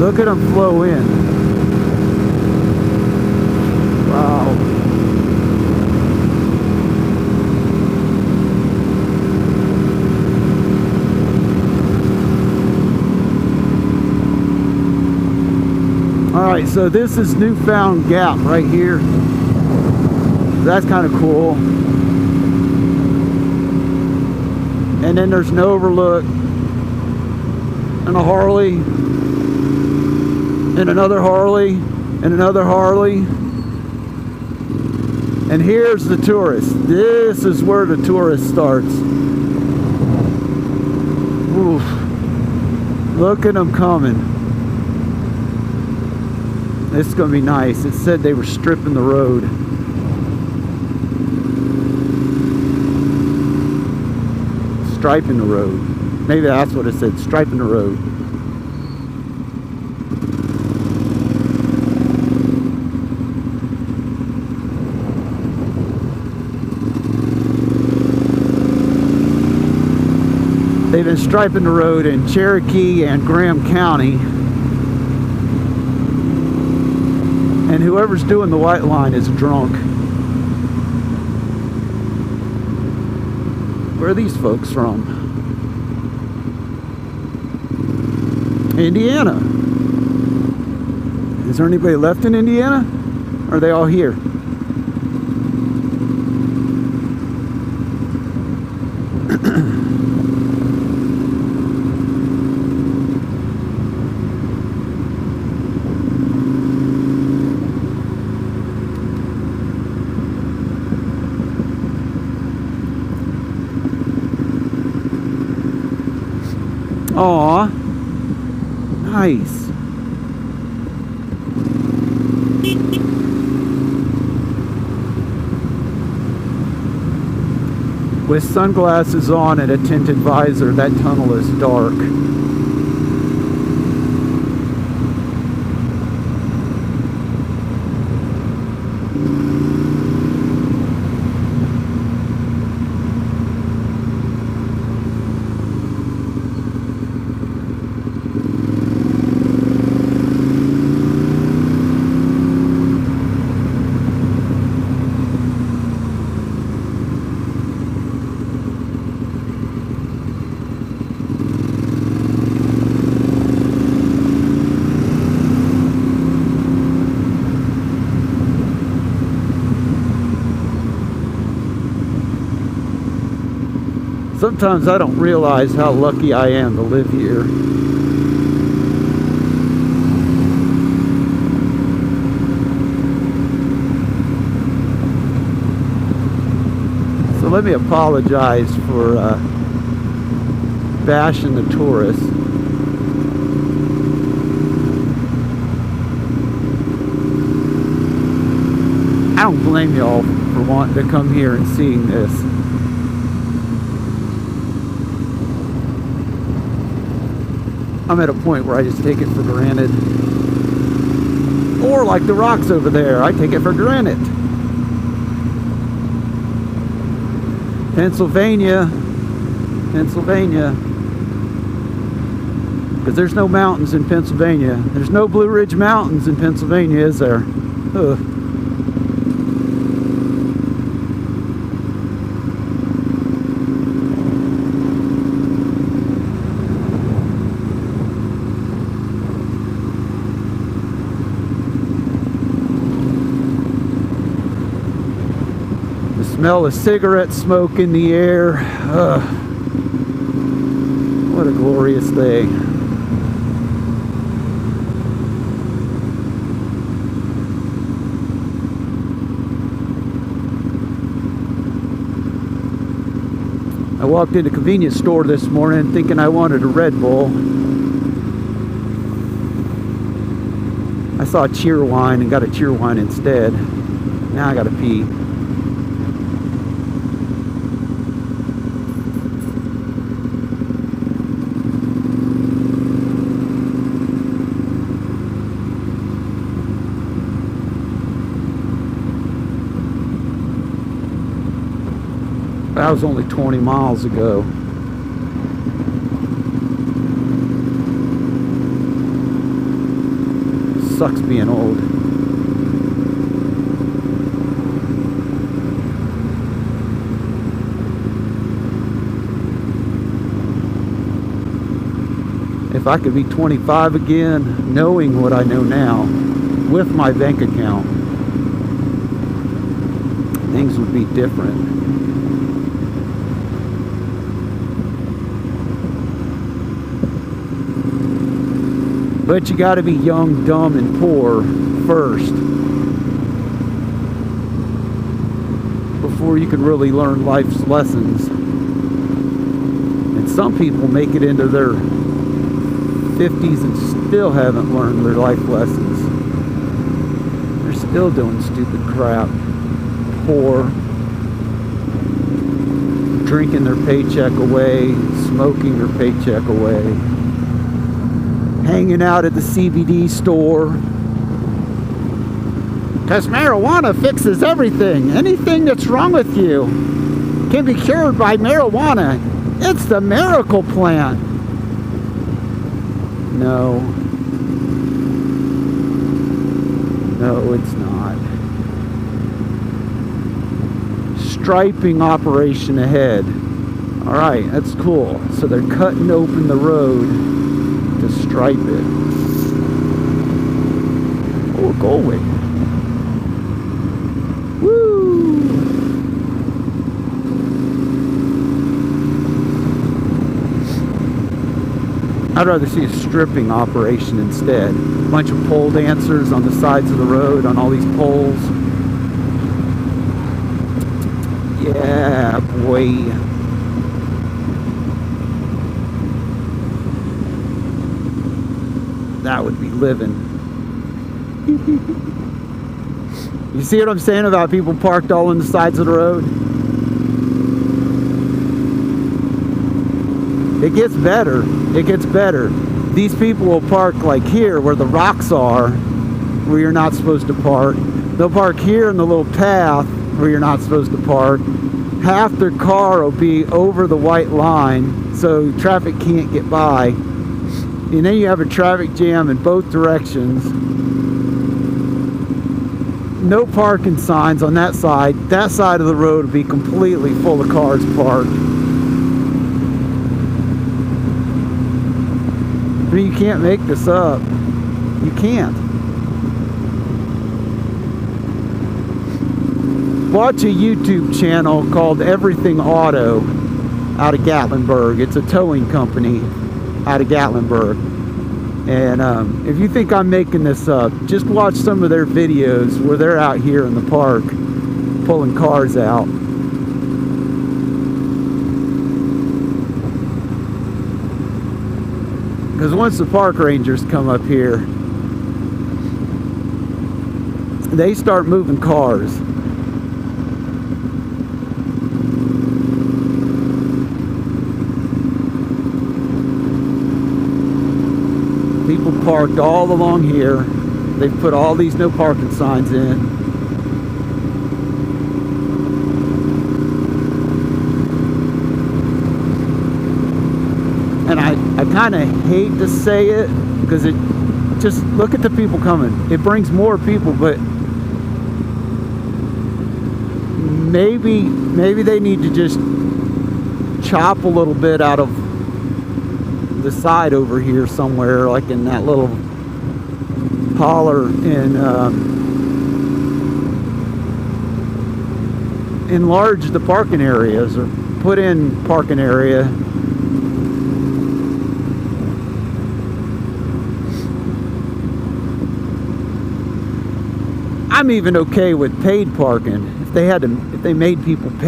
Look at them flow in. Wow. Alright, so this is Newfound Gap right here. That's kind of cool. And then there's an overlook and a Harley and another Harley and another Harley. And here's the tourist. This is where the tourist starts. Oof. Look at them coming. This is going to be nice. It said they were stripping the road. Striping the road. Maybe that's what it said, striping the road. They've been striping the road in Cherokee and Graham County. And whoever's doing the white line is drunk. Where are these folks from? Indiana. Is there anybody left in Indiana? Or are they all here? Aw, nice. With sunglasses on and a tinted visor, that tunnel is dark. Sometimes I don't realize how lucky I am to live here. So let me apologize for bashing the tourists. I don't blame y'all for wanting to come here and seeing this. I'm at a point where I just take it for granted. Or like the rocks over there, I take it for granted. Pennsylvania. Because there's no mountains in Pennsylvania. There's no Blue Ridge Mountains in Pennsylvania, is there? Ugh. Smell of cigarette smoke in the air. What a glorious day. I walked into a convenience store this morning thinking I wanted a Red Bull. I saw a Cheerwine and got a Cheerwine instead. Now I gotta pee. That was only 20 miles ago. sucks being old. If I could be 25 again, knowing what I know now, with my bank account, things would be different. But you got to be young, dumb, and poor first before you can really learn life's lessons. And some people make it into their 50s and still haven't learned their life lessons. They're still doing stupid crap. Poor, drinking their paycheck away, smoking their paycheck away, hanging out at the CBD store. Because marijuana fixes everything. Anything that's wrong with you can be cured by marijuana. It's the miracle plant. No. No, it's not. Striping operation ahead. Alright, that's cool. So they're cutting open the road to stripe it. Oh, we're going. Woo! I'd rather see a stripping operation instead. A bunch of pole dancers on the sides of the road on all these poles. Yeah, boy. That would be living. You see what I'm saying about people parked all on the sides of the road? It gets better. It gets better. These people will park like here where the rocks are, where you're not supposed to park. They'll park here in the little path where you're not supposed to park. Half their car will be over the white line, so traffic can't get by. And then you have a traffic jam in both directions. No parking signs on that side. That side of the road will be completely full of cars parked. I mean, you can't make this up. You can't. Watch a YouTube channel called Everything Auto out of Gatlinburg. It's a towing company out of Gatlinburg. And if you think I'm making this up, just watch some of their videos where they're out here in the park pulling cars out. Because once the park rangers come up here, they start moving cars. People parked all along here. They've put all these no parking signs in. And I kind of hate to say it because it just, look at the people coming. It brings more people, but maybe they need to just chop a little bit out of the side over here somewhere, like in that little holler, and enlarge the parking areas or put in parking area. I'm even okay with paid parking if they made people pay.